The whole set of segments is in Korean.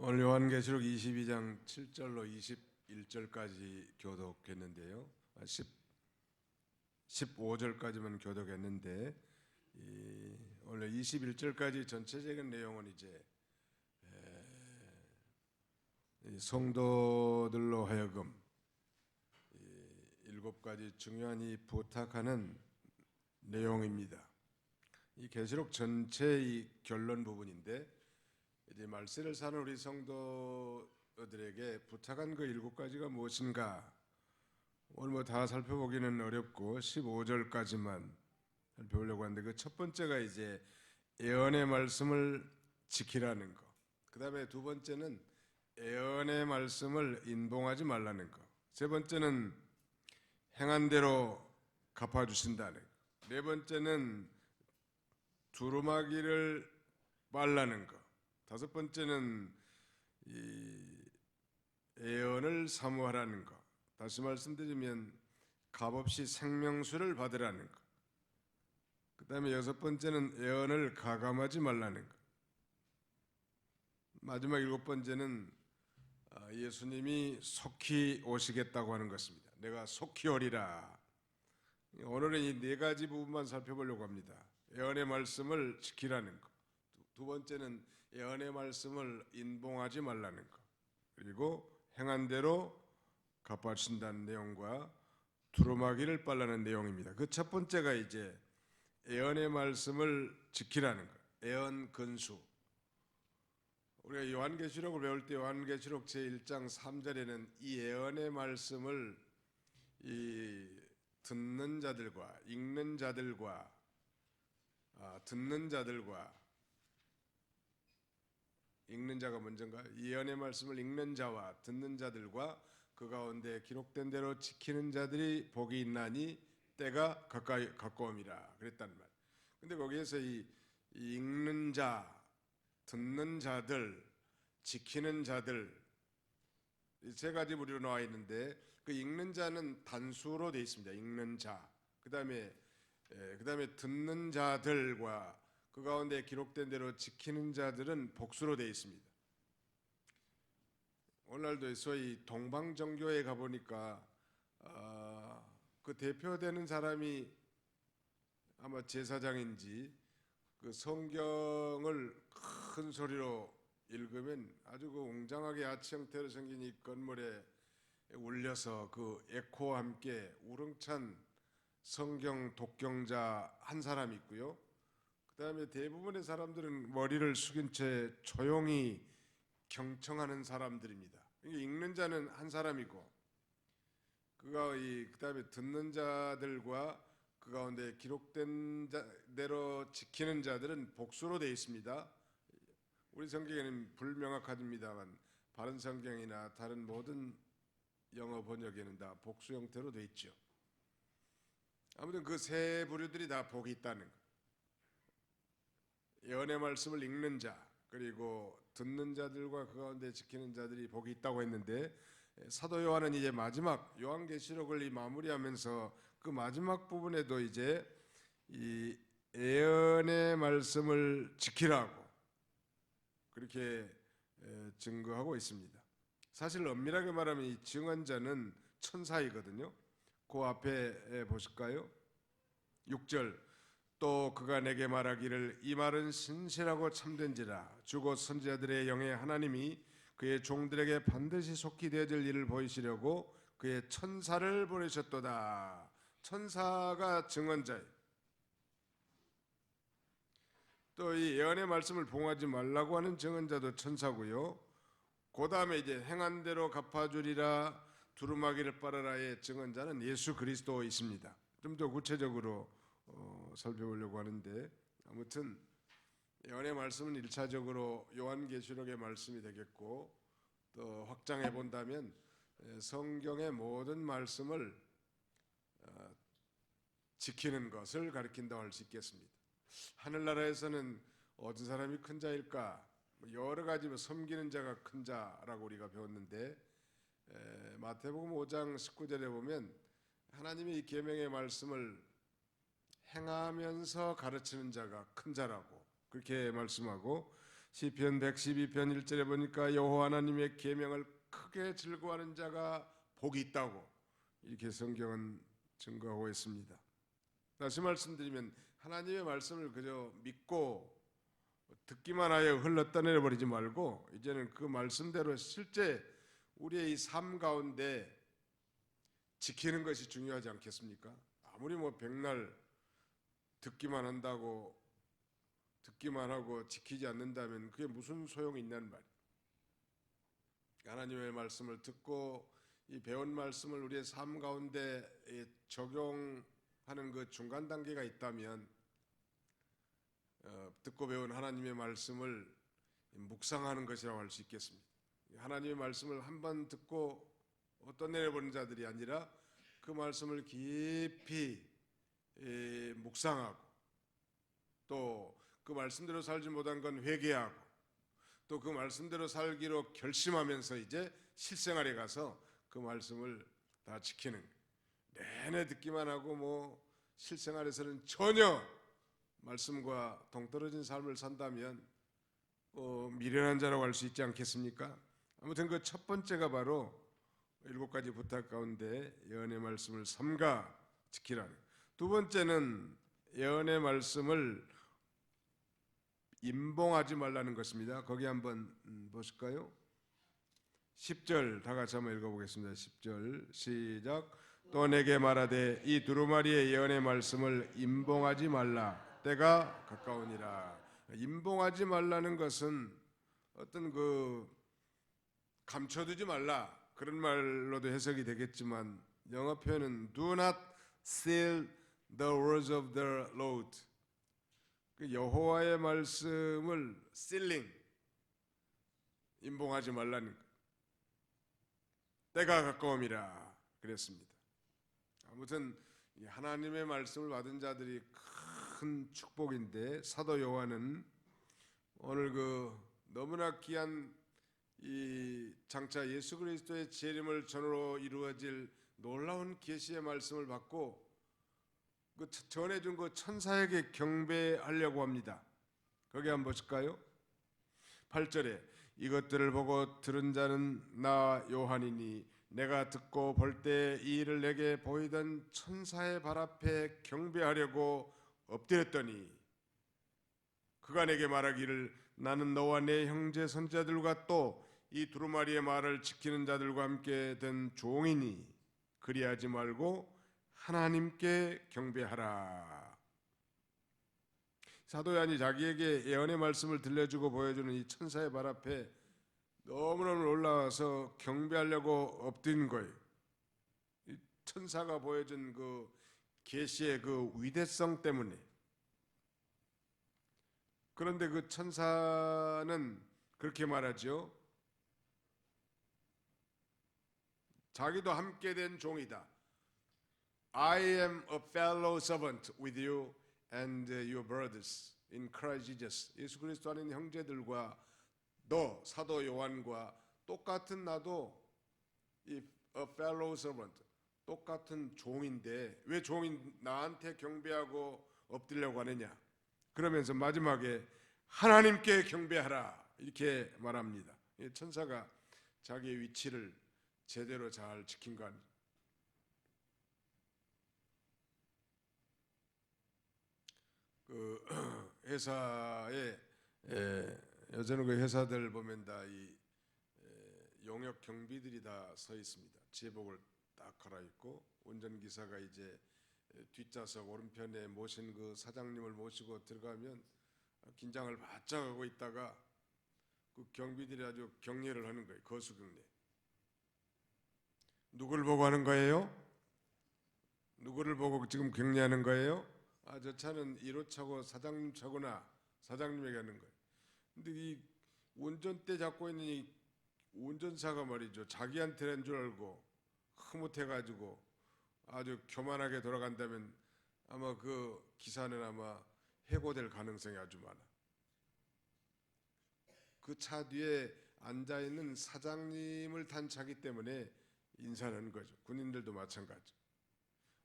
오늘 요한계시록 22장 7절로 21절까지 교독했는데요. 15절까지만 교독했는데 오늘 21절까지 전체적인 내용은 이제 성도들로 하여금 7가지 중요한 이 부탁하는 내용입니다. 이 계시록 전체의 결론 부분인데 이제 말세를 사는 우리 성도들에게 부탁한 그 7가지가 무엇인가 오늘 다 살펴보기는 어렵고 15절까지만 살펴보려고 하는데 그 첫 번째가 이제 예언의 말씀을 지키라는 거. 그 다음에 두 번째는 예언의 말씀을 인봉하지 말라는 거. 세 번째는 행한 대로 갚아주신다는 거. 네 번째는 두루마기를 빨라는 거. 다섯 번째는 이 예언을 사모하라는 것. 다시 말씀드리면 값없이 생명수를 받으라는 것. 그 다음에 여섯 번째는 예언을 가감하지 말라는 것. 마지막 7번째는 예수님이 속히 오시겠다고 하는 것입니다. 내가 속히 오리라. 오늘은 이 4가지 부분만 살펴보려고 합니다. 예언의 말씀을 지키라는 것. 두 번째는 예언의 말씀을 인봉하지 말라는 것. 그리고 행한 대로 갚아주신다는 내용과 두루마기를 빨라는 내용입니다. 그 첫 번째가 이제 예언의 말씀을 지키라는 것. 예언 근수. 우리가 요한계시록을 배울 때 요한계시록 제1장 3절에는 이 예언의 말씀을 듣는 자들과 읽는 자들과 듣는 자들과 읽는 자가 먼저인가? 예언의 말씀을 읽는 자와 듣는 자들과 그 가운데 기록된 대로 지키는 자들이 복이 있나니 때가 가까움이라 그랬단 말. 근데 거기에서 이 읽는 자, 듣는 자들, 지키는 자들 이 3가지 부류로 나와 있는데 그 읽는 자는 단수로 되어 있습니다. 읽는 자. 그다음에 듣는 자들과 그 가운데 기록된 대로 지키는 자들은 복수로 되어 있습니다. 오늘날도 소위 동방정교에 가보니까 그 대표되는 사람이 아마 제사장인지 그 성경을 큰 소리로 읽으면 아주 그 웅장하게 아치 형태로 생긴 이 건물에 울려서 그 에코와 함께 우렁찬 성경 독경자 한 사람이 있고요. 그 다음에 대부분의 사람들은 머리를 숙인 채 조용히 경청하는 사람들입니다. 읽는 자는 한 사람이고 그 다음에 듣는 자들과 그 가운데 기록된 대로 지키는 자들은 복수로 되어 있습니다. 우리 성경에는 불명확합니다만 바른 성경이나 다른 모든 영어 번역에는 다 복수 형태로 되어 있죠. 아무튼 그 3 부류들이 다 복이 있다는 것. 예언의 말씀을 읽는 자 그리고 듣는 자들과 그 가운데 지키는 자들이 복이 있다고 했는데 사도 요한은 이제 마지막 요한계시록을 마무리하면서 그 마지막 부분에도 이제 이 예언의 말씀을 지키라고 그렇게 증거하고 있습니다. 사실 엄밀하게 말하면 이 증언자는 천사이거든요. 그 앞에 보실까요? 6절 또 그가 내게 말하기를 이 말은 신실하고 참된지라 주고 선지자들의 영의 하나님이 그의 종들에게 반드시 속히 되어질 일을 보이시려고 그의 천사를 보내셨도다. 천사가 증언자예요. 또 이 예언의 말씀을 봉하지 말라고 하는 증언자도 천사고요. 그 다음에 이제 행한 대로 갚아주리라 두루마기를 빨아라의 증언자는 예수 그리스도이십니다. 좀 더 구체적으로 살펴보려고 하는데 아무튼 예언의 말씀은 1차적으로 요한계시록의 말씀이 되겠고 또 확장해 본다면 성경의 모든 말씀을 지키는 것을 가리킨다고 할 수 있겠습니다. 하늘나라에서는 어떤 사람이 큰 자일까? 여러 가지 섬기는 자가 큰 자라고 우리가 배웠는데 마태복음 5장 19절에 보면 하나님의 이 계명의 말씀을 행하면서 가르치는 자가 큰 자라고 그렇게 말씀하고 시편 112편 1절에 보니까 여호와 하나님의 계명을 크게 즐거워하는 자가 복이 있다고 이렇게 성경은 증거하고 있습니다. 다시 말씀드리면 하나님의 말씀을 그저 믿고 듣기만 하여 흘러떠내 버리지 말고 이제는 그 말씀대로 실제 우리의 이 삶 가운데 지키는 것이 중요하지 않겠습니까? 아무리 뭐 백날 듣기만 한다고 듣기만 하고 지키지 않는다면 그게 무슨 소용이 있냐는 말이에요. 하나님의 말씀을 듣고 이 배운 말씀을 우리의 삶 가운데 적용하는 그 중간 단계가 있다면 듣고 배운 하나님의 말씀을 묵상하는 것이라고 할 수 있겠습니다. 하나님의 말씀을 한 번 듣고 떠내려보는 자들이 아니라 그 말씀을 깊이 묵상하고 또 그 말씀대로 살지 못한 건 회개하고 또 그 말씀대로 살기로 결심하면서 이제 실생활에 가서 그 말씀을 다 지키는 거예요. 내내 듣기만 하고 뭐 실생활에서는 전혀 말씀과 동떨어진 삶을 산다면 미련한 자라고 할 수 있지 않겠습니까? 아무튼 그 첫 번째가 바로 7가지 부탁 가운데 예언의 말씀을 삼가 지키라는. 두 번째는 예언의 말씀을 임봉하지 말라는 것입니다. 거기 한번 보실까요? 10절 다 같이 한번 읽어보겠습니다. 10절 시작. 또 내게 말하되 이 두루마리의 예언의 말씀을 임봉하지 말라. 때가 가까우니라. 임봉하지 말라는 것은 어떤 그 감춰두지 말라 그런 말로도 해석이 되겠지만 영어 표현은 do not seal the words of the Lord. 그 여호와의 말씀을 sealing 임봉하지 말라는 것. 때가 가까움이라 그랬습니다. 아무튼 하나님의 말씀을 받은 자들이 큰 축복인데 사도 요한은 오늘 그 너무나 귀한 이 장차 예수 그리스도의 재림을 전으로 이루어질 놀라운 계시의 말씀을 받고 그 전해준 그 천사에게 경배하려고 합니다. 거기 한번 보실까요? 8절에 이것들을 보고 들은 자는 나 요한이니 내가 듣고 볼 때 이 일을 내게 보이던 천사의 발 앞에 경배하려고 엎드렸더니 그가 내게 말하기를 나는 너와 내 형제 선지자들과 또 이 두루마리의 말을 지키는 자들과 함께 된 종이니 그리하지 말고 하나님께 경배하라. 사도 요한이 자기에게 예언의 말씀을 들려주고 보여주는 이 천사의 발 앞에 너무너무 올라와서 경배하려고 엎드린 거예요. 이 천사가 보여준 그 계시의 그 위대성 때문에. 그런데 그 천사는 그렇게 말하죠. 자기도 함께 된 종이다. I am a fellow servant with you and your brothers in Christ Jesus. 예수 그리스도 안에 있는 형제들과 너 사도 요한과 똑같은 나도 a fellow servant 똑같은 종인데 왜 종인 나한테 경배하고 엎드리려고 하느냐? 그러면서 마지막에 하나님께 경배하라 이렇게 말합니다. 천사가 자기의 위치를 제대로 잘 지킨 거 아닙니까? 그 회사에 요새는 그 회사들 보면 다 이 용역 경비들이 다 서 있습니다. 제복을 딱 갈아입고 운전기사가 이제 뒷좌석 오른편에 모신 그 사장님을 모시고 들어가면 긴장을 바짝 하고 있다가 그 경비들이 아주 격려를 하는 거예요. 거수경례. 누구를 보고 하는 거예요? 누구를 보고 지금 격려하는 거예요? 아, 저 차는 1호 차고 사장님 차구나. 사장님에게 하는 거예요. 근데 이 운전대 잡고 있는 이 운전사가 말이죠. 자기한테는 줄 알고 흐뭇해가지고 아주 교만하게 돌아간다면 아마 그 기사는 아마 해고될 가능성이 아주 많아. 그 차 뒤에 앉아있는 사장님을 탄 차기 때문에 인사하는 거죠. 군인들도 마찬가지.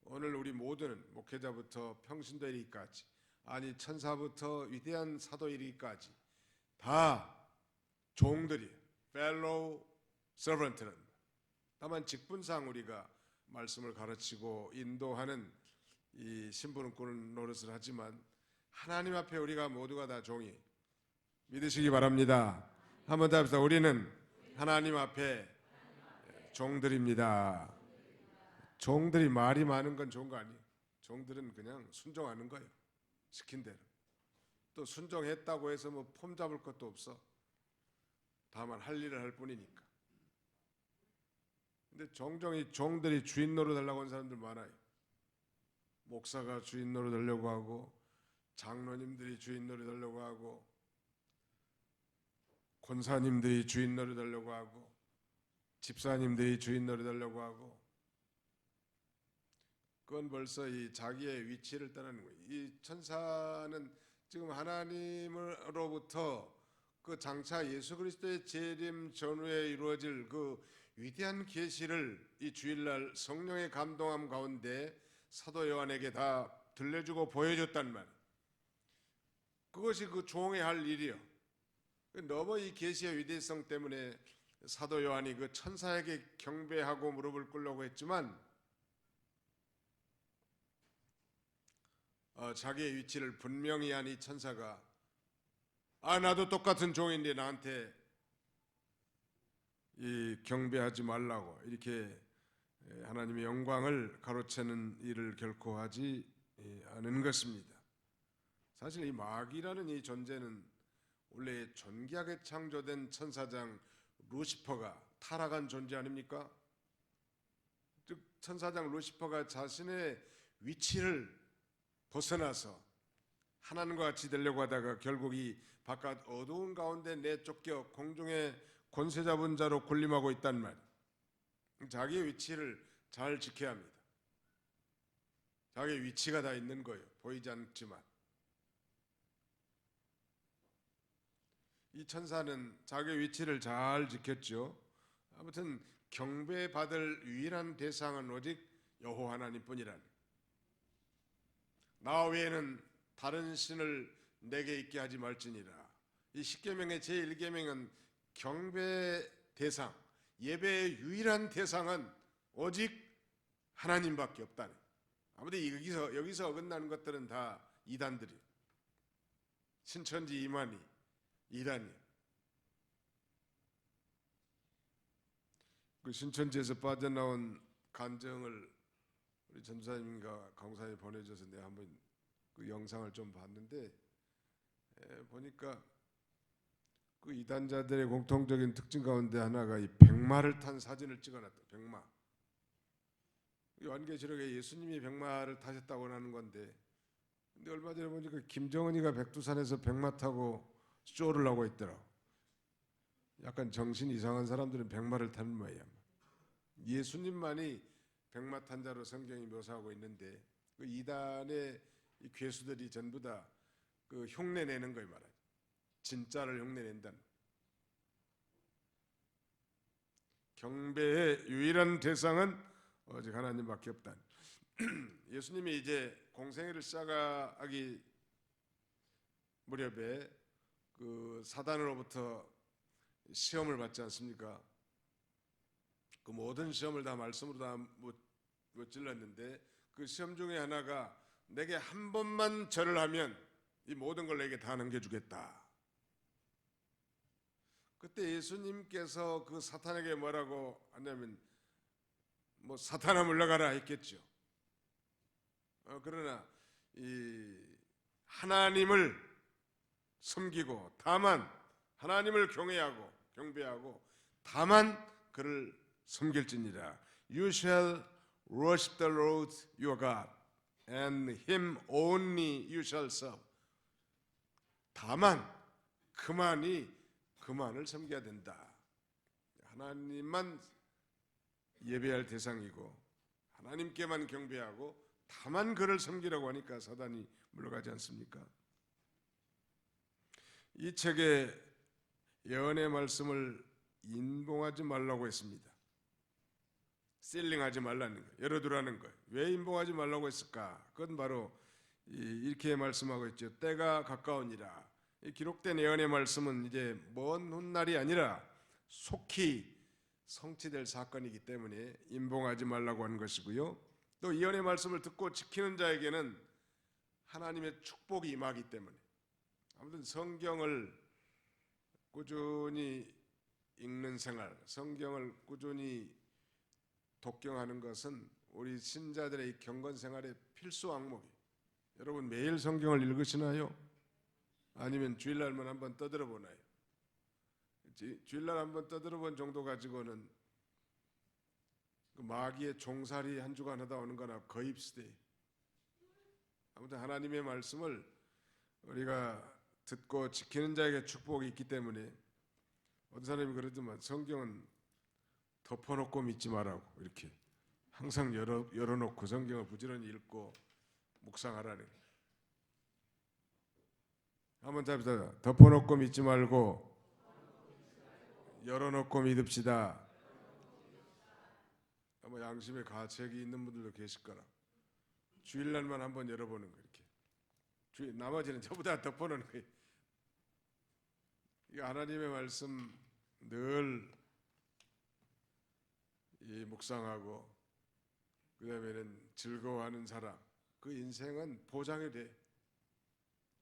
오늘 우리 모두는 목회자부터 평신도 이르기까지 아니 천사부터 위대한 사도 이르기까지 다 종들이 fellow servant는 다만 직분상 우리가 말씀을 가르치고 인도하는 이 신분을 노릇을 하지만 하나님 앞에 우리가 모두가 다 종이 믿으시기 바랍니다. 한번 더 합시다. 우리는 하나님 앞에 종들입니다. 종들이 말이 많은 건 좋은 거 아니에요. 종들은 그냥 순종하는 거예요. 시킨 대로. 또 순종했다고 해서 뭐 폼 잡을 것도 없어. 다만 할 일을 할 뿐이니까. 근데 종종 이 종들이 주인 노릇하려고 하는 사람들 많아요. 목사가 주인 노릇하려고 하고, 장로님들이 주인 노릇하려고 하고, 권사님들이 주인 노릇하려고 하고, 집사님들이 주인 노릇하려고 하고, 그건 벌써 이 자기의 위치를 떠나는 거예요. 이 천사는 지금 하나님으로부터 그 장차 예수 그리스도의 재림 전후에 이루어질 그 위대한 계시를 이 주일날 성령의 감동함 가운데 사도 요한에게 다 들려주고 보여줬단 말이에요. 그것이 그 종의 할 일이요. 너무 이 계시의 위대성 때문에 사도 요한이 그 천사에게 경배하고 무릎을 꿇려고 했지만 자기의 위치를 분명히 한 이 천사가 나도 똑같은 종인데 나한테 이 경배하지 말라고 이렇게 하나님의 영광을 가로채는 일을 결코 하지 않은 것입니다. 사실 이 마귀라는 이 존재는 원래 존귀하게 창조된 천사장 루시퍼가 타락한 존재 아닙니까? 즉 천사장 루시퍼가 자신의 위치를 벗어나서 하나님과 같이 되려고 하다가 결국 이 바깥 어두운 가운데 내쫓겨 공중의 권세 잡은 자로 군림하고 있단 말이에요. 자기의 위치를 잘 지켜야 합니다. 자기의 위치가 다 있는 거예요. 보이지 않지만. 이 천사는 자기의 위치를 잘 지켰죠. 아무튼 경배받을 유일한 대상은 오직 여호와 하나님뿐이라니. 나 외에는 다른 신을 내게 있게 하지 말지니라. 이 십계명의 제1계명은 경배 대상, 예배의 유일한 대상은 오직 하나님밖에 없다네. 아무튼 여기서 어긋나는 것들은 다 이단들이, 신천지 이만희 이단이. 그 신천지에서 빠져나온 간증을 우리 전사님과 강사에 보내줘서 내가 한번 그 영상을 좀 봤는데 보니까 그 이단자들의 공통적인 특징 가운데 하나가 이 백마를 탄 사진을 찍어놨다. 백마. 요한계시록에 예수님이 백마를 타셨다고 하는 건데, 근데 얼마 전에 보니까 김정은이가 백두산에서 백마 타고 쇼를 하고 있더라. 약간 정신 이상한 사람들은 백마를 타는 모양. 예수님만이 백마 탄 자로 성경이 묘사하고 있는데 그 이단의 이 괴수들이 전부 다 그 흉내 내는 거예요, 말이야. 진짜를 흉내 낸다는. 경배의 유일한 대상은 오직 하나님밖에 없다. 예수님이 이제 공생애를 시작하기 무렵에 그 사단으로부터 시험을 받지 않습니까? 그 모든 시험을 다 말씀으로 다 무찔렀는데 그 시험 중에 하나가 내게 한 번만 절을 하면 이 모든 걸 내게 다 넘겨주겠다. 그때 예수님께서 그 사탄에게 뭐라고 하냐면 뭐 사탄아 물러가라 했겠죠. 그러나 이 하나님을 섬기고 다만 하나님을 경배하고 다만 그를 섬길지니라. You shall worship the Lord your God, and Him only you shall serve. 다만 그만을 섬겨야 된다. 하나님만 예배할 대상이고 하나님께만 경배하고 다만 그를 섬기라고 하니까 사단이 물러가지 않습니까? 이 책에 예언의 말씀을 인봉하지 말라고 했습니다. 셀링하지 말라는 거예요. 열어두라는 거예요. 왜 인봉하지 말라고 했을까? 그건 바로 이렇게 말씀하고 있죠. 때가 가까우니라. 이 기록된 예언의 말씀은 이제 먼 훗날이 아니라 속히 성취될 사건이기 때문에 임봉하지 말라고 하는 것이고요. 또 예언의 말씀을 듣고 지키는 자에게는 하나님의 축복이 임하기 때문에, 아무튼 성경을 꾸준히 읽는 생활, 성경을 꾸준히 독경하는 것은 우리 신자들의 경건 생활의 필수 항목이에요. 여러분 매일 성경을 읽으시나요? 아니면 주일날만 한번 떠들어 보나요? 주일날 한번 떠들어 본 정도 가지고는 그 마귀의 종살이 한 주간 하다 오는 거나 거의 비슷해요. 아무튼 하나님의 말씀을 우리가 듣고 지키는 자에게 축복이 있기 때문에, 어떤 사람이 그러더만 성경은 덮어놓고 믿지 말라고, 이렇게 항상 열어놓고 성경을 부지런히 읽고 묵상하라는. 한번 잡시다. 덮어놓고 믿지 말고 열어놓고 믿읍시다. 아마 양심의 가책이 있는 분들도 계실 거라. 주일날만 한번 열어보는 거, 이렇게. 나머지는 전부 다 덮어놓는 거예요. 이 하나님의 말씀 늘 묵상하고 그 다음에는 즐거워하는 사람, 그 인생은 보장이 돼.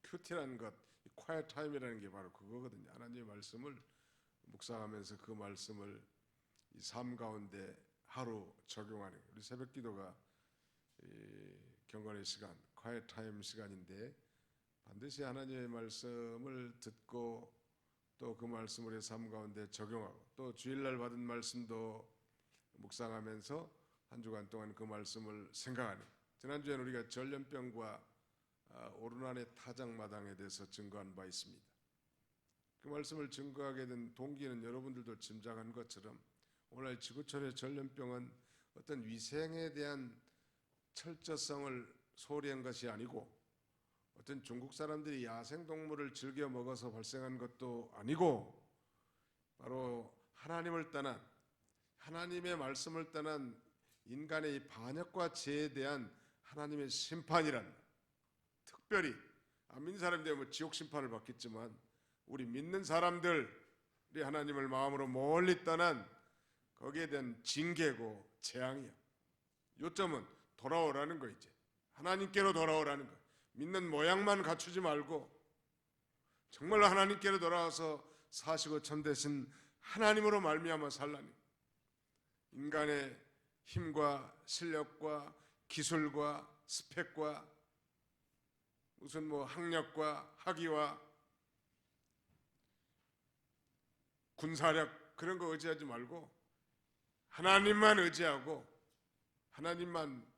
큐티라는 것, quiet time이라는 게 바로 그거거든요. 하나님의 말씀을 묵상하면서 그 말씀을 이 삶 가운데 하루 적용하는, 우리 새벽기도가 경건의 시간, quiet time 시간인데, 반드시 하나님의 말씀을 듣고 또 그 말씀을 우리의 삶 가운데 적용하고, 또 주일날 받은 말씀도 묵상하면서 한 주간 동안 그 말씀을 생각하는. 지난주에는 우리가 전염병과 오르난의 타작마당에 대해서 증거한 바 있습니다. 그 말씀을 증거하게 된 동기는 여러분들도 짐작한 것처럼, 오늘 지구촌의 전염병은 어떤 위생에 대한 철저성을 소리한 것이 아니고, 어떤 중국 사람들이 야생동물을 즐겨 먹어서 발생한 것도 아니고, 바로 하나님을 떠난, 하나님의 말씀을 떠난 인간의 이 반역과 죄에 대한 하나님의 심판이란, 특별히 안 믿는 사람이 되면 지옥 심판을 받겠지만 우리 믿는 사람들이 하나님을 마음으로 멀리 떠난 거기에 대한 징계고 재앙이야. 요점은 돌아오라는 거, 이제 하나님께로 돌아오라는 거. 믿는 모양만 갖추지 말고 정말로 하나님께로 돌아와서 사시고 참되신 하나님으로 말미암아 살라니. 인간의 힘과 실력과 기술과 스펙과 무슨 학력과 학위와 군사력 그런 거 의지하지 말고 하나님만 의지하고 하나님만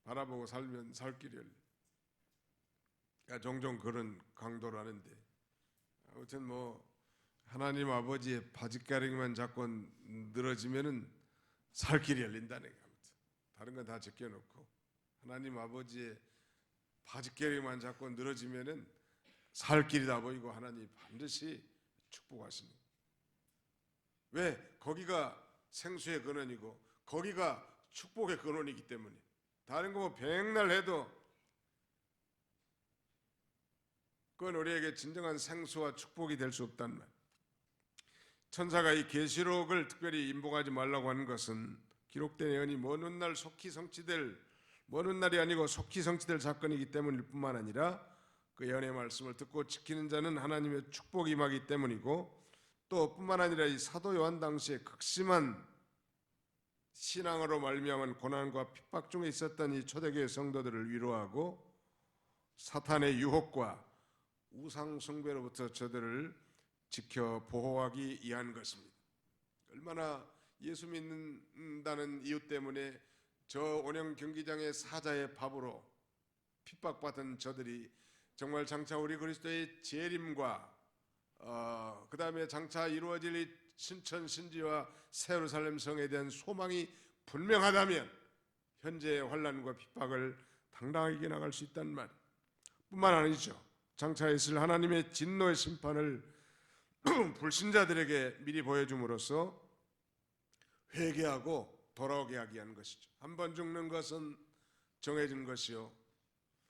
바라보고 살면 살 길이 열려. 종종 그런 강도를 하는데, 아무튼 하나님 아버지의 바짓가랑이만 자꾸 늘어지면은 살 길이 열린다는 거. 아무튼 다른 건 다 제껴놓고 하나님 아버지의 바짓가랑이만 자꾸 늘어지면은 살 길이 다 보이고 하나님 반드시 축복하시는. 왜? 거기가 생수의 근원이고 거기가 축복의 근원이기 때문에. 다른 거 백날 해도 그건 우리에게 진정한 생수와 축복이 될 수 없단 말. 천사가 이 계시록을 특별히 임봉하지 말라고 하는 것은 기록된 예언이 먼 훗날 속히 성취될, 먼 훗날이 아니고 속히 성취될 사건이기 때문일 뿐만 아니라 그 예언의 말씀을 듣고 지키는 자는 하나님의 축복이 임하기 때문이고, 또 뿐만 아니라 이 사도 요한 당시에 극심한 신앙으로 말미암은 고난과 핍박 중에 있었던 이 초대교회 성도들을 위로하고 사탄의 유혹과 우상 숭배로부터 저들을 지켜 보호하기 위한 것입니다. 얼마나 예수 믿는다는 이유 때문에 저 온영 경기장의 사자의 밥으로 핍박받은 저들이 정말 장차 우리 그리스도의 재림과 그 다음에 장차 이루어질 이 신천 신지와 새 예루살렘 성에 대한 소망이 분명하다면 현재의 환난과 핍박을 당당하게 이겨나갈 수 있다는 말 뿐만 아니죠. 장차 있을 하나님의 진노의 심판을 불신자들에게 미리 보여줌으로써 회개하고 돌아오게 하게 하는 것이죠. 한 번 죽는 것은 정해진 것이요,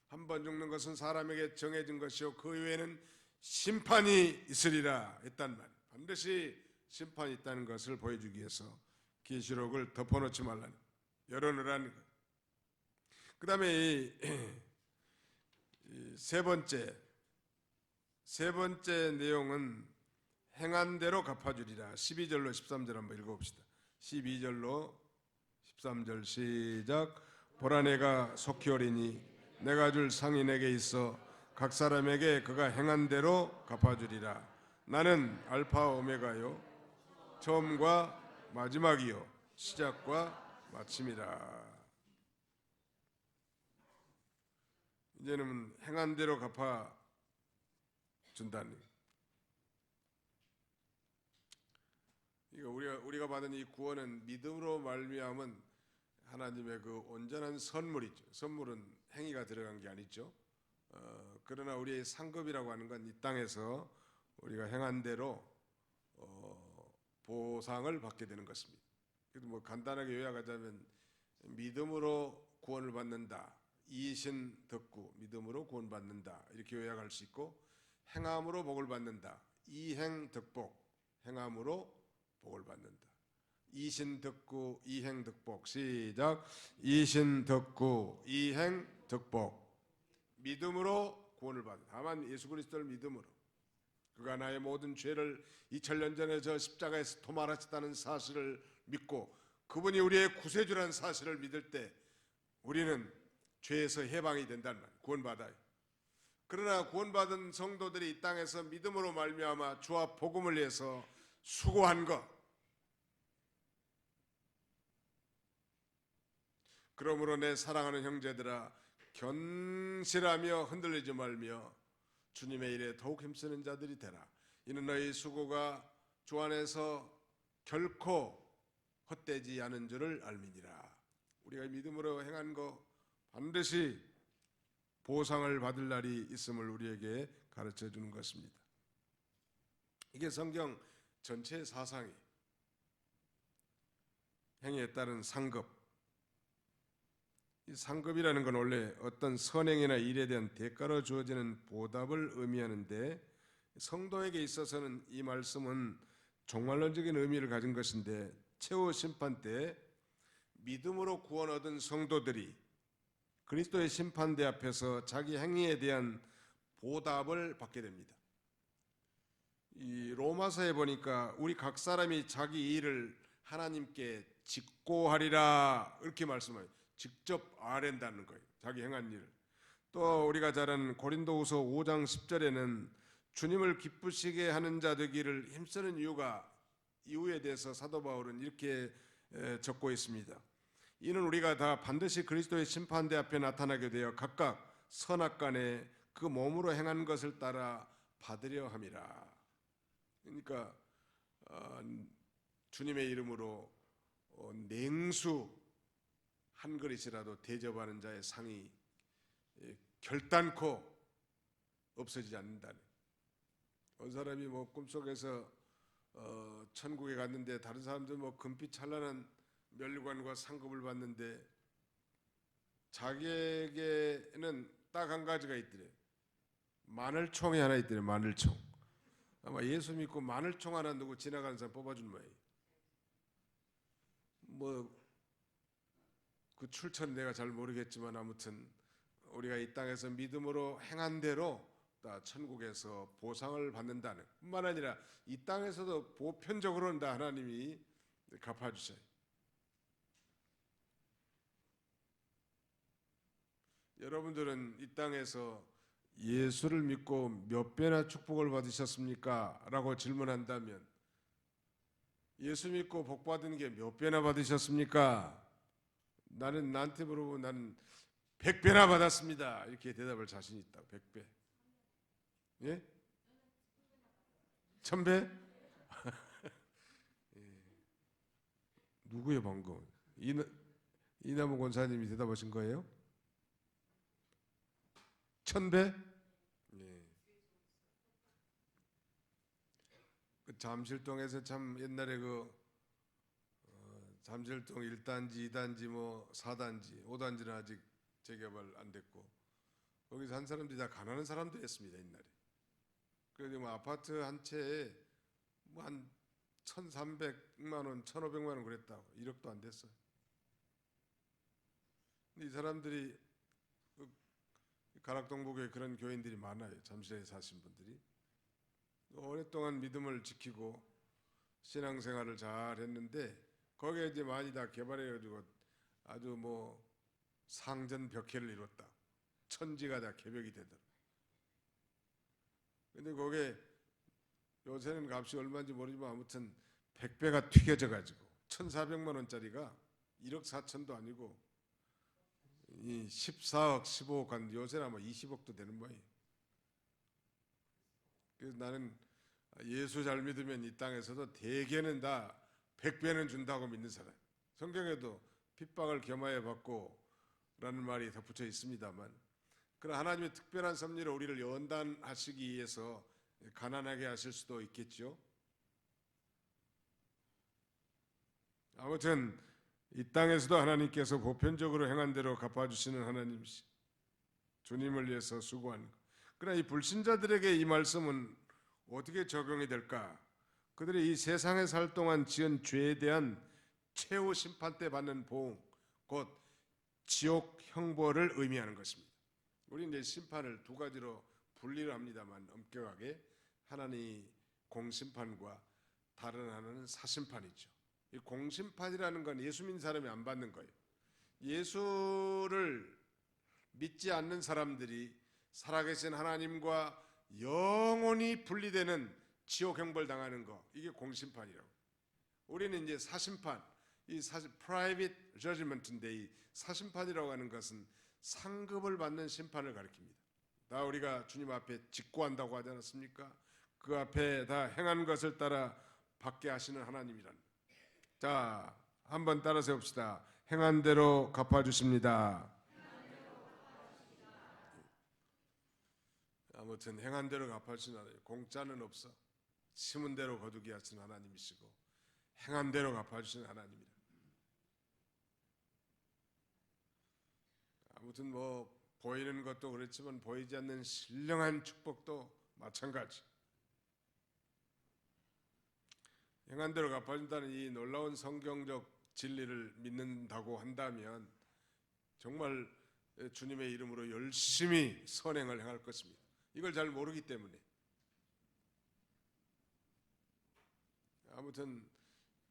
한 번 죽는 것은 사람에게 정해진 것이요 그 외에는 심판이 있으리라 했단 말. 반드시 심판이 있다는 것을 보여주기 위해서 계시록을 덮어놓지 말라는, 열어놓으라는 것. 그 다음에 세 번째 내용은 행한 대로 갚아주리라. 12절로 13절 한번 읽어봅시다. 12절로 13절 시작. 보라 내가 속히 오리니 내가 줄 상이 내게 있어 각 사람에게 그가 행한 대로 갚아주리라. 나는 알파 오메가요 처음과 마지막이요 시작과 마침이라. 이제는 행한 대로 갚아준다니. 이거 우리가 받은 이 구원은 믿음으로 말미암은 하나님의 그 온전한 선물이죠. 선물은 행위가 들어간 게 아니죠. 그러나 우리의 상급이라고 하는 건 이 땅에서 우리가 행한 대로 보상을 받게 되는 것입니다. 그래도 뭐 간단하게 요약하자면 믿음으로 구원을 받는다. 이신 덕구, 믿음으로 구원받는다. 이렇게 요약할 수 있고, 행함으로 복을 받는다. 이행 덕복, 행함으로 복을 받는다. 이신 덕구, 이행 덕복. 시작. 이신 덕구, 이행 덕복. 믿음으로 구원을 받는다. 다만 예수 그리스도를 믿음으로, 그가 나의 모든 죄를 2000년 전에 저 십자가에서 도말하셨다는 사실을 믿고 그분이 우리의 구세주라는 사실을 믿을 때 우리는 죄에서 해방이 된다는 말, 구원받아요. 그러나 구원받은 성도들이 이 땅에서 믿음으로 말미암아 주와 복음을 위해서 수고한 것, 그러므로 내 사랑하는 형제들아 견실하며 흔들리지 말며 주님의 일에 더욱 힘쓰는 자들이 되라. 이는 너희 수고가 주 안에서 결코 헛되지 않은 줄을 알미니라. 우리가 믿음으로 행한 거 반드시 보상을 받을 날이 있음을 우리에게 가르쳐 주는 것입니다. 이게 성경 전체의 사상이 행위에 따른 상급. 이 상급이라는 건 원래 어떤 선행이나 일에 대한 대가로 주어지는 보답을 의미하는데, 성도에게 있어서는 이 말씀은 종말론적인 의미를 가진 것인데, 최후 심판 때 믿음으로 구원 얻은 성도들이 그리스도의 심판대 앞에서 자기 행위에 대한 보답을 받게 됩니다. 이 로마서에 보니까 우리 각 사람이 자기 일을 하나님께 직고하리라 이렇게 말씀해요. 직접 아랜다는 거예요. 자기 행한 일을. 또 우리가 잘 아는 고린도후서 5장 10절에는 주님을 기쁘시게 하는 자 되기를 힘쓰는 이유에 대해서 사도 바울은 이렇게 적고 있습니다. 이는 우리가 다 반드시 그리스도의 심판대 앞에 나타나게 되어 각각 선악간에 그 몸으로 행한 것을 따라 받으려 함이라. 그러니까 주님의 이름으로 냉수 한 그릇이라도 대접하는 자의 상이 결단코 없어지지 않는다네. 어느 사람이 뭐 꿈속에서 천국에 갔는데 다른 사람들 뭐 금빛 찬란한 멸관과 상급을 받는데 자기에게는 딱 한 가지가 있더래. 마늘총이 하나 있더래. 마늘총. 아마 예수 믿고 마늘총 하나 두고 지나가는 사람 뽑아준 모양이에요. 뭐 그 출처는 내가 잘 모르겠지만 아무튼 우리가 이 땅에서 믿음으로 행한 대로 다 천국에서 보상을 받는다는 뿐만 아니라 이 땅에서도 보편적으로는 다 하나님이 갚아주셔요. 여러분들은 이 땅에서 예수를 믿고 몇 배나 축복을 받으셨습니까? 라고 질문한다면 예수 믿고 복 받은 게 몇 배나 받으셨습니까? 나는 나한테 물어보면 나는 100배나 받았습니다. 이렇게 대답할 자신이 있다고. 100배. 예? 1000배? 예. 누구예요 방금? 이남우 권사님이 대답하신 거예요? 1000배? 예. 그 잠실동에서 참 옛날에 잠실동 1단지, 2단지, 뭐 4단지, 5단지는 아직 재개발 안 됐고 거기서 한 사람들이 다 가난한 사람들이었습니다, 옛날에. 그래서 뭐 아파트 한 채에 뭐 한 1,300만 원, 1,500만 원 그랬다고. 1억도 안 됐어요. 근데 이 사람들이 가락동북에 그런 교인들이 많아요. 잠실에 사신 분들이 오랫동안 믿음을 지키고 신앙생활을 잘 했는데 거기에 이제 많이 다 개발해가지고 아주 뭐 상전벽해를 이뤘다. 천지가 다 개벽이 되더라. 근데 거기에 요새는 값이 얼마인지 모르지만 아무튼 100배가 튀겨져 가지고 1,400만 원짜리가 1억 4천도 아니고 이 14억, 15억 한 요새는 아마 20억도 되는 모양이에요. 그래서 나는 예수 잘 믿으면 이 땅에서도 대개는 다 100배는 준다고 믿는 사람. 성경에도 핍박을 겸하여 받고 라는 말이 덧붙여 있습니다만 그러나 하나님의 특별한 섭리로 우리를 연단하시기 위해서 가난하게 하실 수도 있겠죠. 아무튼 이 땅에서도 하나님께서 보편적으로 행한 대로 갚아주시는 하나님이시 주님을 위해서 수고하는 것. 그러나 이 불신자들에게 이 말씀은 어떻게 적용이 될까? 그들이 이 세상에 살 동안 지은 죄에 대한 최후 심판 때 받는 보응, 곧 지옥 형벌을 의미하는 것입니다. 우리는 이제 심판을 두 가지로 분리를 합니다만 엄격하게 하나님이 공심판과 다른 하나는 사심판이죠. 이 공심판이라는 건 예수 믿는 사람이 안 받는 거예요. 예수를 믿지 않는 사람들이 살아계신 하나님과 영원히 분리되는 지옥 형벌 당하는 거, 이게 공심판이라고. 우리는 이제 사심판, 이 private judgment인데 이 사심판이라고 하는 것은 상급을 받는 심판을 가리킵니다. 다 우리가 주님 앞에 직고한다고 하지 않았습니까? 그 앞에 다 행한 것을 따라 받게 하시는 하나님이란. 자, 한번 따라서 해봅시다. 행한 대로 갚아주십니다. 아무튼 행한 대로 갚아주시는 하나님. 공짜는 없어. 심은 대로 거두게 하시는 하나님이시고 행한 대로 갚아주시는 하나님이라. 아무튼 뭐 보이는 것도 그렇지만 보이지 않는 신령한 축복도 마찬가지. 행한 대로 갚아준다는 이 놀라운 성경적 진리를 믿는다고 한다면 정말 주님의 이름으로 열심히 선행을 행할 것입니다. 이걸 잘 모르기 때문에. 아무튼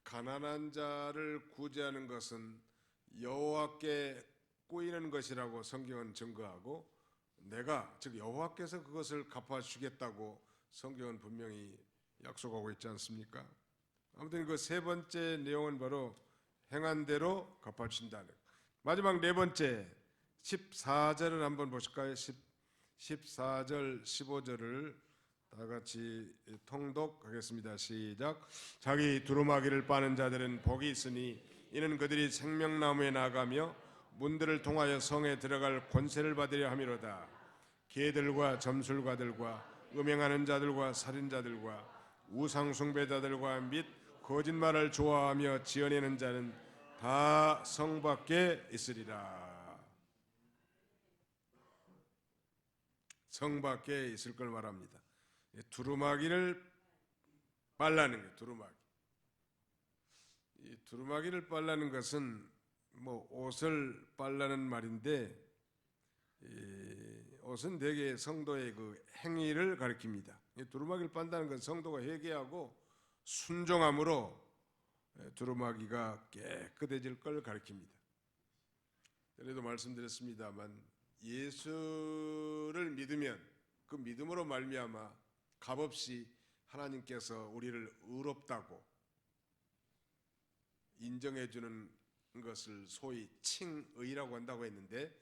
가난한 자를 구제하는 것은 여호와께 꼬이는 것이라고 성경은 증거하고 내가 즉 여호와께서 그것을 갚아주겠다고 성경은 분명히 약속하고 있지 않습니까? 아무튼 그 세 번째 내용은 바로 행한 대로 갚아주신다는. 마지막 네 번째 14절을 한번 보실까요? 14절 15절을 다 같이 통독하겠습니다. 시작. 자기 두루마기를 빠는 자들은 복이 있으니 이는 그들이 생명나무에 나가며 문들을 통하여 성에 들어갈 권세를 받으려 함이로다. 개들과 점술가들과 음행하는 자들과 살인자들과 우상숭배자들과 및 거짓말을 좋아하며 지어내는 자는 다 성 밖에 있으리라. 성 밖에 있을 걸 말합니다. 두루마기를 빨라는 거예요. 두루마기. 이 두루마기를 빨라는 것은 뭐 옷을 빨라는 말인데 옷은 대개 성도의 그 행위를 가리킵니다. 두루마기를 빤다는 건 성도가 회개하고 순종함으로 두루마기가 깨끗해질 걸 가리킵니다. 전에도 말씀드렸습니다만 예수를 믿으면 그 믿음으로 말미암아 값없이 하나님께서 우리를 의롭다고 인정해 주는 것을 소위 칭의라고 한다고 했는데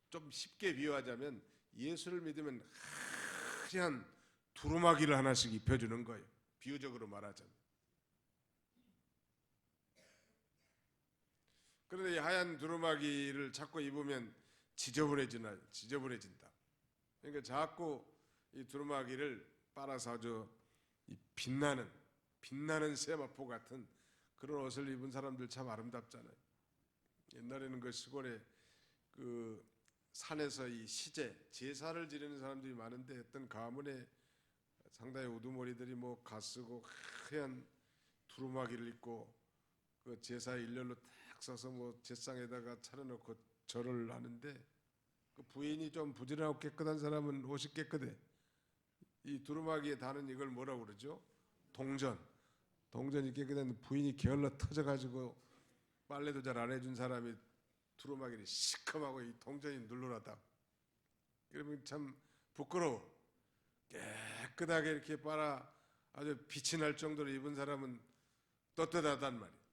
좀 쉽게 비유하자면 예수를 믿으면 하얀 두루마기를 하나씩 입혀주는 거예요. 비유적으로 말하자면. 그런데 이 하얀 두루마기를 자꾸 입으면 지저분해진다. 그러니까 자꾸 이 두루마기를 빨아서 아주 빛나는 세마포 같은 그런 옷을 입은 사람들 참 아름답잖아요. 옛날에는 그 시골에 그 산에서 이 시제 제사를 지내는 사람들이 많은데 어떤 가문에 상당히 우두머리들이 뭐 가쓰고 하얀 두루마기를 입고 그 제사 일렬로 딱 서서 뭐 제상에다가 차려놓고 절을 하는데 그 부인이 좀 부지런하고 깨끗한 사람은 옷이 깨끗해. 이 두루마기에 다는 이걸 뭐라고 그러죠? 동전. 동전이 깨끗한데 부인이 게을러 터져가지고 빨래도 잘 안 해준 사람이 두루마기를 시커하고 이 동전이 눌러놨다. 그러면 참 부끄러워. 깨끗하게 이렇게 빨아 아주 빛이 날 정도로 입은 사람은 떳떳하단 말이에요.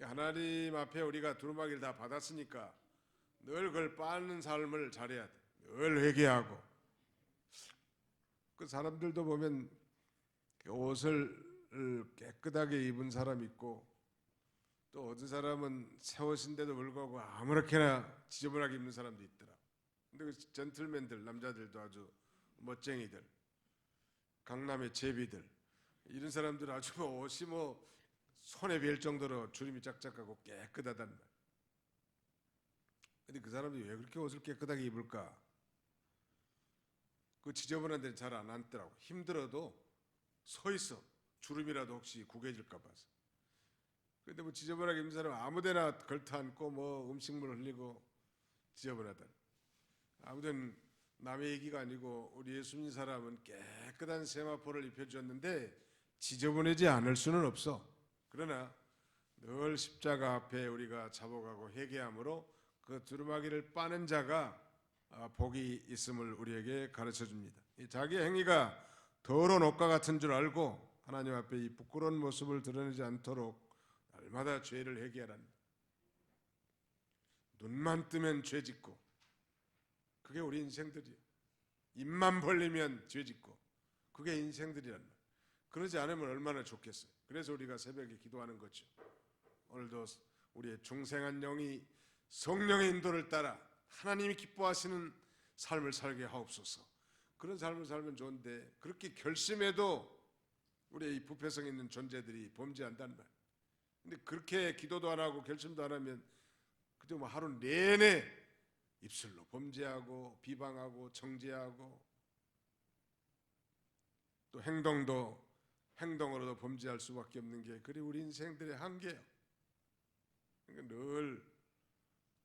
하나님 앞에 우리가 두루마기를 다 받았으니까 늘 그걸 빠는 삶을 잘해야 돼. 늘 회개하고. 그 사람들도 보면 옷을 깨끗하게 입은 사람 있고 또 어떤 사람은 새 옷인데도 불구하고 아무렇게나 지저분하게 입는 사람도 있더라. 근데 그 젠틀맨들 남자들도 아주 멋쟁이들, 강남의 제비들 이런 사람들 아주 뭐 옷이 뭐 손에 뵐 정도로 주름이 짝짝하고 깨끗하단 말. 근데 그 사람들이 왜 그렇게 옷을 깨끗하게 입을까? 그 지저분한 데는 잘 안 앉더라고. 힘들어도 서 있어. 주름이라도 혹시 구겨질까 봐서. 근데 뭐 지저분하게 입는 사람은 아무데나 걸터 앉고 뭐 음식물 흘리고 지저분하다. 아무튼 남의 얘기가 아니고 우리 예수 믿는 사람은 깨끗한 세마포를 입혀주었는데 지저분하지 않을 수는 없어. 그러나 늘 십자가 앞에 우리가 잡아가고 회개함으로 그 두루마기를 빠는 자가 복이 있음을 우리에게 가르쳐 줍니다. 자기의 행위가 더러운 옷과 같은 줄 알고 하나님 앞에 이 부끄러운 모습을 드러내지 않도록 날마다 죄를 회개하라는. 눈만 뜨면 죄 짓고 그게 우리 인생들이에요. 입만 벌리면 죄 짓고 그게 인생들이란 말이에요. 그러지 않으면 얼마나 좋겠어요. 그래서 우리가 새벽에 기도하는 거죠. 오늘도 우리의 중생한 영이 성령의 인도를 따라 하나님이 기뻐하시는 삶을 살게 하옵소서. 그런 삶을 살면 좋은데 그렇게 결심해도 우리의 이 부패성 있는 존재들이 범죄한단 말이에요. 근데 그렇게 기도도 안 하고 결심도 안 하면 그저 뭐 하루 내내 입술로 범죄하고 비방하고 정죄하고 또 행동으로도 범죄할 수밖에 없는 게 그리 우리 인생들의 한계예요. 그러니까 늘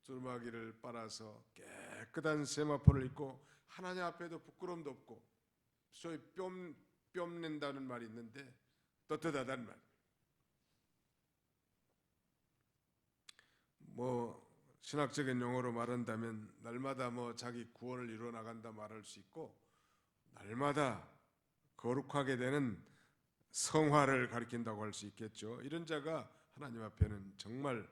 두루마기를 빨아서 깨끗한 세마포를 입고 하나님 앞에도 부끄러움도 없고 소위 뽐낸다는 말이 있는데 떳떳하단 말. 뭐 신학적인 용어로 말한다면 날마다 뭐 자기 구원을 이루어 나간다 말할 수 있고 날마다 거룩하게 되는 성화를 가리킨다고 할 수 있겠죠. 이런 자가 하나님 앞에는 정말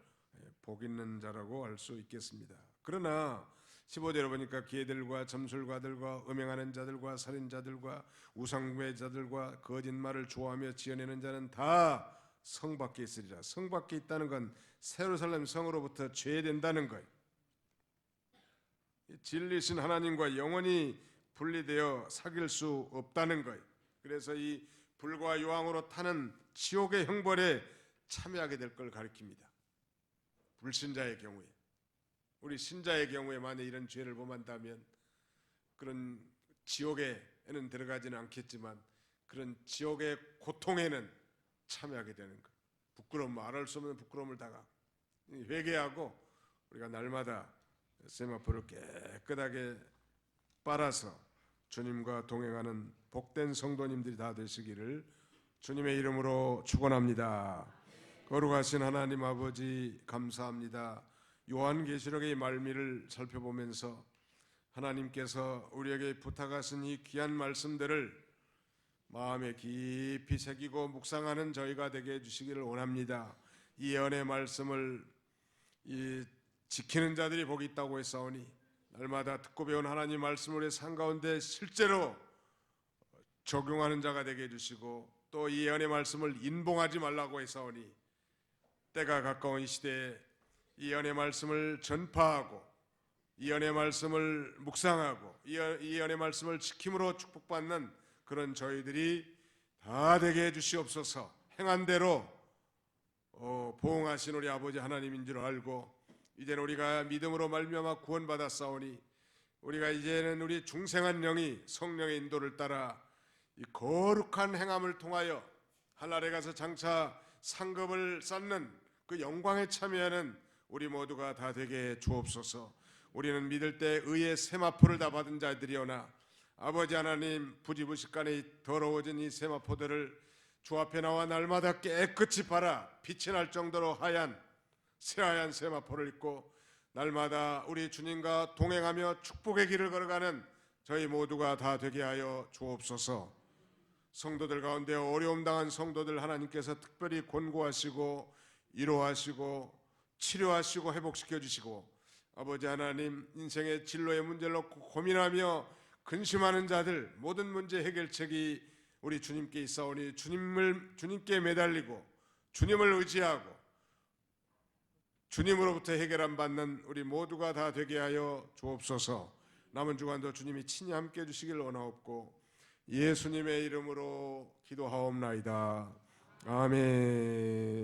복 있는 자라고 할 수 있겠습니다. 그러나 15절에 보니까 기회들과 점술가들과 음행하는 자들과 살인자들과 우상숭배자들과 거짓말을 좋아하며 지어내는 자는 다 성 밖에 있으리라. 성 밖에 있다는 건 예루살렘 성으로부터 제외된다는 거예요. 진리신 하나님과 영원히 분리되어 사귈 수 없다는 거예요. 그래서 이 불과 유황으로 타는 지옥의 형벌에 참여하게 될 걸 가리킵니다. 불신자의 경우에. 우리 신자의 경우에 만약 이런 죄를 범한다면 그런 지옥에는 들어가지는 않겠지만 그런 지옥의 고통에는 참여하게 되는 거예요. 부끄러움, 말할 수 없는 부끄러움을 당하고 회개하고 우리가 날마다 세마포를 깨끗하게 빨아서 주님과 동행하는 복된 성도님들이 다 되시기를 주님의 이름으로 축원합니다. 거룩하신 하나님 아버지 감사합니다. 요한계시록의 말미를 살펴보면서 하나님께서 우리에게 부탁하신 이 귀한 말씀들을 마음에 깊이 새기고 묵상하는 저희가 되게 해주시기를 원합니다. 이 연의 말씀을 지키는 자들이 복이 있다고 했사오니 날마다 듣고 배운 하나님 말씀을 우리의 삶 가운데 실제로 적용하는 자가 되게 해주시고 또 이 예언의 말씀을 인봉하지 말라고 했사오니 때가 가까운 이 시대에 이 예언의 말씀을 전파하고 이 예언의 말씀을 묵상하고 이 예언의 말씀을 지킴으로 축복받는 그런 저희들이 다 되게 해주시옵소서. 행한 대로 보응하신 우리 아버지 하나님인 줄 알고 이제는 우리가 믿음으로 말미암아 구원받았사오니 우리가 이제는 우리 중생한 영이 성령의 인도를 따라 이 거룩한 행함을 통하여 하늘에 가서 장차 상급을 쌓는 그 영광에 참여하는 우리 모두가 다 되게 주옵소서. 우리는 믿을 때 의의 세마포를 다 받은 자들이오나 아버지 하나님, 부지부식간에 더러워진 이 세마포들을 주 앞에 나와 날마다 깨끗이 발아 빛이 날 정도로 하얀 새하얀 세마포를 입고 날마다 우리 주님과 동행하며 축복의 길을 걸어가는 저희 모두가 다 되게 하여 주옵소서. 성도들 가운데 어려움 당한 성도들 하나님께서 특별히 권고하시고 위로하시고 치료하시고 회복시켜 주시고, 아버지 하나님, 인생의 진로의 문제를 놓고 고민하며 근심하는 자들 모든 문제 해결책이 우리 주님께 있사오니 주님께 매달리고 주님을 의지하고 주님으로부터 해결함 받는 우리 모두가 다 되게 하여 주옵소서. 남은 주간도 주님이 친히 함께 해주시길 원하옵고 예수님의 이름으로 기도하옵나이다. 아멘.